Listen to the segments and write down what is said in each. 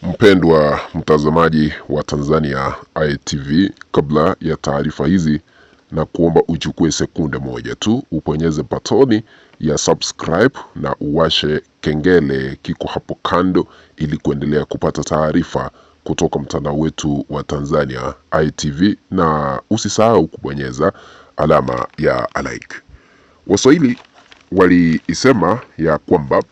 Mpendwa mtazamaji wa Tanzania ITV, kabla ya taarifa hizi na kuomba uchukue sekunde moja tu uponyeze batoni ya subscribe na uwashe kengele kiko hapo kando ili kuendelea kupata taarifa kutoka mtandao wetu wa Tanzania ITV, na usisahau kubonyeza alama ya like. Waswahili waliisema ya kwamba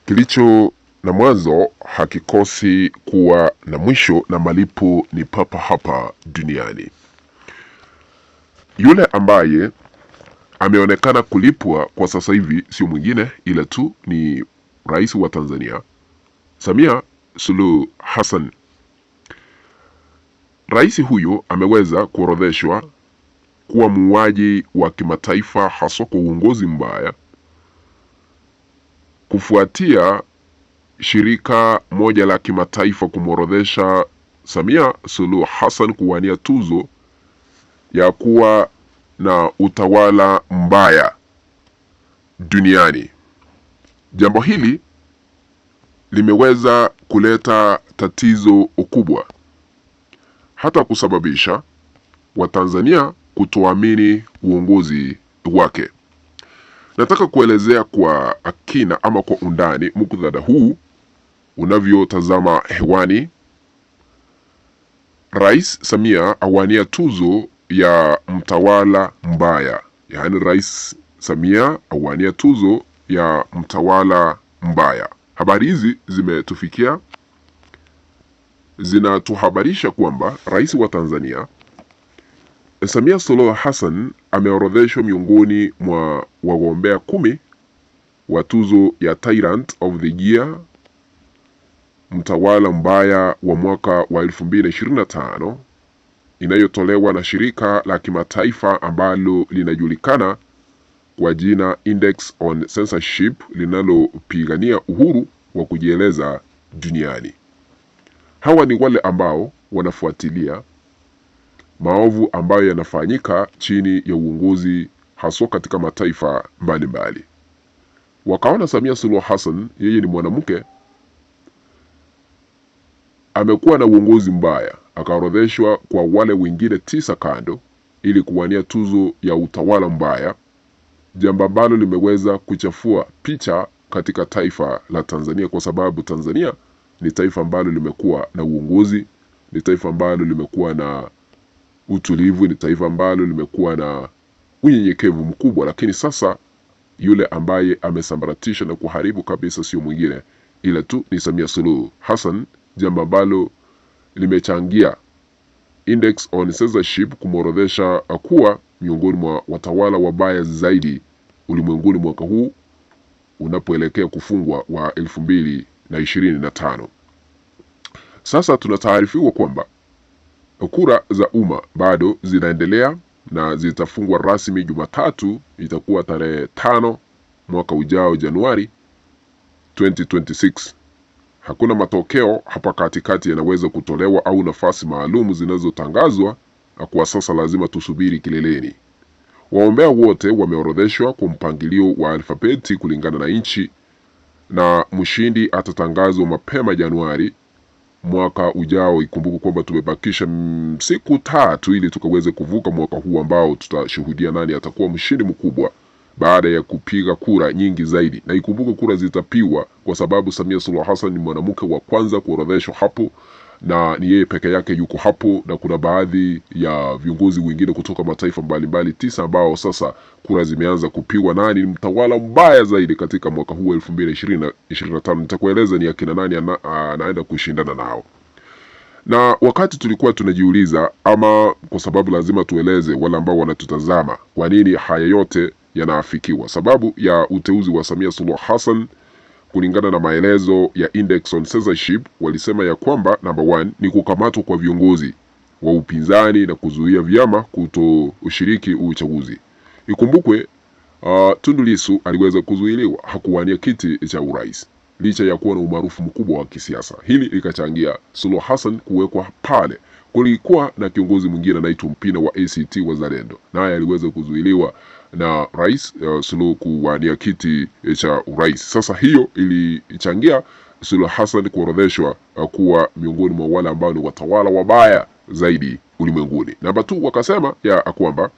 kilicho na mwanzo hakikosi kuwa na mwisho, na malipo ni papa hapa duniani. Yule ambaye ameonekana kulipwa kwa sasa hivi sio mwingine ila tu ni Rais wa Tanzania Samia Suluhu Hassan. Rais huyo ameweza kuorodheshwa kuwa muuaji wa kimataifa hasa kwa uongozi mbaya, kufuatia shirika moja la kimataifa kumworodhesha Samia Suluhu Hassan kuwania tuzo ya kuwa na utawala mbaya duniani. Jambo hili limeweza kuleta tatizo kubwa, hata kusababisha Watanzania kutoamini uongozi wake. Nataka kuelezea kwa akina ama kwa undani muktadha huu unavyotazama hewani. Rais Samia awania tuzo ya mtawala mbaya, yaani Rais Samia awania tuzo ya mtawala mbaya. Habari hizi zimetufikia, zinatuhabarisha kwamba Rais wa Tanzania Samia Suluhu Hassan ameorodheshwa miongoni mwa wagombea 10 wa tuzo ya Tyrant of the Year, mtawala mbaya wa mwaka wa 2025, inayotolewa na shirika la kimataifa ambalo linajulikana kwa jina Index on Censorship, linalopigania uhuru wa kujieleza duniani. Hawa ni wale ambao wanafuatilia maovu ambayo yanafanyika chini ya uongozi haswa katika mataifa mbalimbali. Wakaona Samia Suluhu Hassan, yeye ni mwanamke, amekuwa na uongozi mbaya, akaorodheshwa kwa wale wengine 9 kando ili kuwania tuzo ya utawala mbaya, jambo ambalo limeweza kuchafua picha katika taifa la Tanzania, kwa sababu Tanzania ni taifa ambalo limekuwa na uongozi, ni taifa ambalo limekuwa na utulivu, ni taifa ambalo limekuwa na unyenyekevu mkubwa. Lakini sasa yule ambaye amesambaratisha na kuharibu kabisa sio mwingine ila tu ni Samia Suluhu Hassan, jambo ambalo limechangia Index on Censorship kumworodhesha kuwa miongoni mwa watawala wabaya zaidi ulimwenguni mwaka huu unapoelekea kufungwa wa 2025. Sasa tunataarifiwa kwamba kura za umma bado zinaendelea na zitafungwa rasmi Jumatatu, itakuwa tarehe 5 mwaka ujao, Januari 2026. Hakuna matokeo hapa katikati yanaweza kutolewa au nafasi maalum zinazotangazwa, na kwa sasa lazima tusubiri kileleni. Waombea wote wameorodheshwa kwa mpangilio wa alfabeti kulingana na nchi, na mshindi atatangazwa mapema Januari mwaka ujao. Ikumbuke kwamba tumebakisha siku 3 ili tukaweze kuvuka mwaka huu ambao tutashuhudia nani atakuwa mshindi mkubwa baada ya kupiga kura nyingi zaidi. Na ikumbuke kura zitapiwa kwa sababu Samia Suluhu Hassan ni mwanamke wa kwanza kuorodheshwa hapo, na ni yeye peke yake yuko hapo, na kuna baadhi ya viongozi wengine kutoka mataifa mbalimbali 9 ambao sasa kura zimeanza kupigwa nani ni mtawala mbaya zaidi katika mwaka huu 2025. Nitakueleza ni akina nani anaenda kushindana nao. Na wakati tulikuwa tunajiuliza, ama kwa sababu lazima tueleze wale ambao wanatutazama kwa nini haya yote yanaafikiwa, sababu ya uteuzi wa Samia Suluhu Hassan kulingana na maelezo ya Index on Censorship, walisema ya kwamba number 1 ni kukamatwa kwa viongozi wa upinzani na kuzuia vyama kutoshiriki uchaguzi. Ikumbukwe Tundu Lissu aliweza kuzuiliwa, hakuwania kiti cha urais licha ya kuwa na umaarufu mkubwa wa kisiasa. Hili likachangia Suluhu Hassan kuwekwa pale. Kulikuwa na kiongozi mwingine anaitwa Mpina wa ACT Wazalendo, naye aliweza kuzuiliwa na Rais Suluhu kuwania kiti cha urais. Sasa hiyo ilichangia Suluhu Hassan kuorodheshwa kuwa miongoni mwa wale ambao ni watawala wabaya zaidi ulimwenguni. Namba 2 wakasema ya kwamba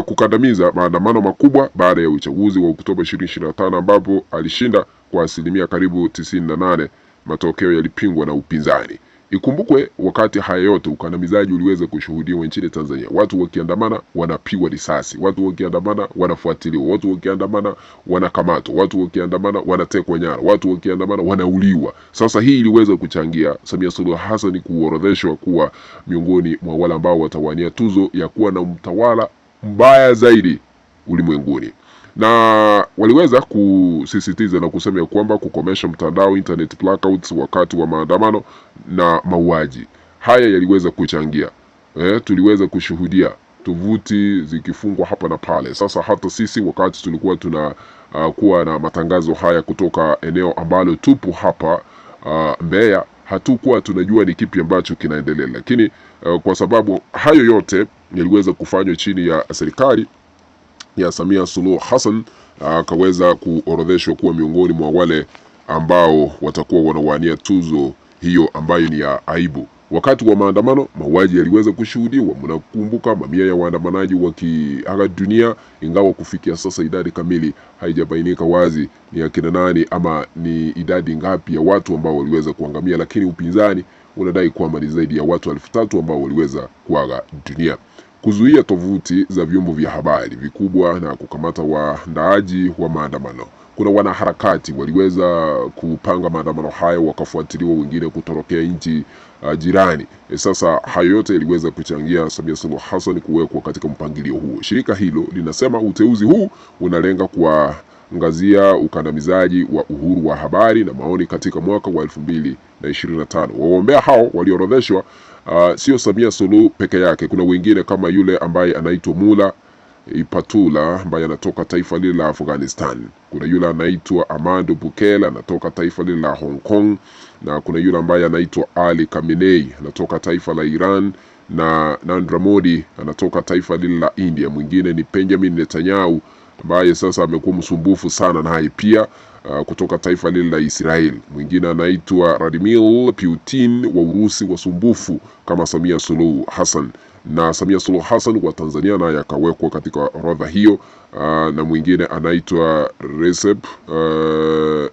kukandamiza maandamano makubwa baada ya uchaguzi wa Oktoba 2025 ambapo alishinda kwa asilimia karibu 98. Matokeo yalipingwa na upinzani. Ikumbukwe wakati haya yote ukandamizaji uliweza kushuhudiwa nchini Tanzania. Watu wakiandamana wanapigwa risasi, watu wakiandamana wanafuatiliwa, watu wakiandamana wanakamatwa, watu wakiandamana wanatekwa nyara, watu wakiandamana wanauliwa. Sasa hii iliweza kuchangia Samia Suluhu Hassan kuorodheshwa kuwa miongoni mwa wale ambao watawania tuzo ya kuwa na mtawala mbaya zaidi ulimwenguni. Na waliweza kusisitiza na kusema kwamba kukomesha mtandao, internet blackouts wakati wa maandamano na mauaji haya yaliweza kuchangia. Tuliweza kushuhudia tovuti zikifungwa hapa na pale. Sasa hata sisi wakati tulikuwa kuwa na matangazo haya kutoka eneo ambalo tupo hapa Mbeya, hatukuwa tunajua ni kipi ambacho kinaendelea, lakini kwa sababu hayo yote yaliweza kufanywa chini ya serikali ya Samia Suluhu Hassan, akaweza kuorodheshwa kuwa miongoni mwa wale ambao watakuwa wanawania tuzo hiyo ambayo ni ya aibu. Wakati wa maandamano mauaji yaliweza kushuhudiwa. Mnakumbuka mamia ya waandamanaji wakiaga dunia, ingawa kufikia sasa idadi kamili haijabainika wazi ni akina nani ama ni idadi ngapi ya watu ambao waliweza kuangamia, lakini upinzani unadai kwamba ni zaidi ya watu 3,000 ambao waliweza kuaga dunia. Kuzuia tovuti za vyombo vya habari vikubwa na kukamata waandaaji wa maandamano. Kuna wanaharakati waliweza kupanga maandamano hayo wakafuatiliwa, wengine kutorokea nchi jirani. Sasa hayo yote yaliweza kuchangia Samia Suluhu Hassan kuwekwa katika mpangilio huo. Shirika hilo linasema uteuzi huu unalenga kuangazia ukandamizaji wa uhuru wa habari na maoni katika mwaka wa 2025. Wagombea hao waliorodheshwa sio Samia Suluhu peke yake. Kuna wengine kama yule ambaye anaitwa Mula Ipatula ambaye anatoka taifa lile la Afghanistan. Kuna yule anaitwa Amando Bukele anatoka taifa lile la Hong Kong, na kuna yule ambaye anaitwa Ali Khamenei anatoka taifa la Iran, na Narendra Modi anatoka taifa lile la India. Mwingine ni Benjamin Netanyahu ambaye sasa amekuwa msumbufu sana naye pia kutoka taifa lile la Israel. Mwingine anaitwa Vladimir Putin wa Urusi, wasumbufu kama Samia Suluhu Hassan. Na Samia Suluhu Hassan wa Tanzania naye akawekwa katika orodha hiyo. Na mwingine anaitwa Recep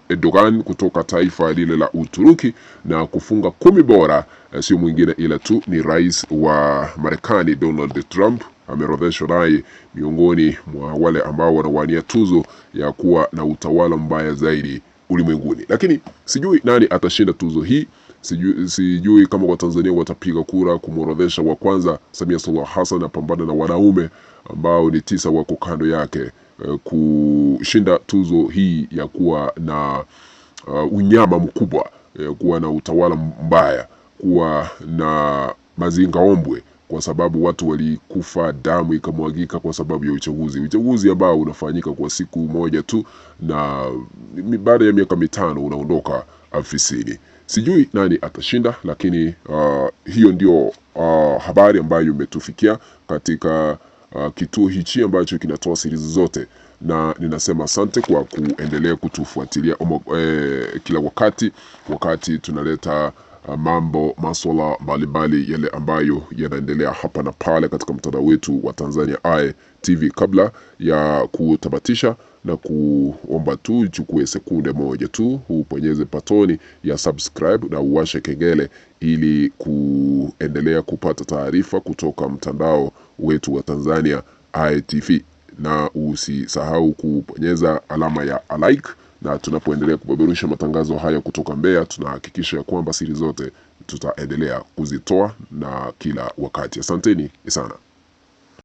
Erdogan kutoka taifa lile la Uturuki, na kufunga 10 bora sio mwingine ila tu ni rais wa Marekani Donald Trump. Ameorodheshwa naye miongoni mwa wale ambao wanawania tuzo ya kuwa na utawala mbaya zaidi ulimwenguni. Lakini sijui nani atashinda tuzo hii. Sijui kama Watanzania watapiga kura kumworodhesha wa kwanza Samia Suluhu Hassan apambana na wanaume ambao ni 9 wako kando yake kushinda tuzo hii ya kuwa na unyama mkubwa, kuwa na utawala mbaya, kuwa na mazingaombwe, kwa sababu watu walikufa, damu ikamwagika kwa sababu ya uchaguzi ambao unafanyika kwa siku moja tu, na baada ya miaka 5 unaondoka afisini. Sijui nani atashinda, lakini hiyo ndio habari ambayo imetufikia katika kituo hichi ambacho kinatoa series zote, na ninasema asante kwa kuendelea kutufuatilia kila wakati tunaleta masuala mbalimbali yale ambayo yanaendelea hapa na pale katika mtandao wetu wa Tanzania Eye TV. Kabla ya kutamatisha na kuomba tu uchukue sekunde moja tu uponyeze patoni ya subscribe na uwashe kengele ili kuendelea kupata taarifa kutoka mtandao wetu wa Tanzania Eye TV, na usisahau kuponyeza alama ya like. Na tunapoendelea kupeperusha matangazo haya kutoka Mbeya, tunahakikisha kwamba siri zote tutaendelea kuzitoa na kila wakati. Asanteni sana.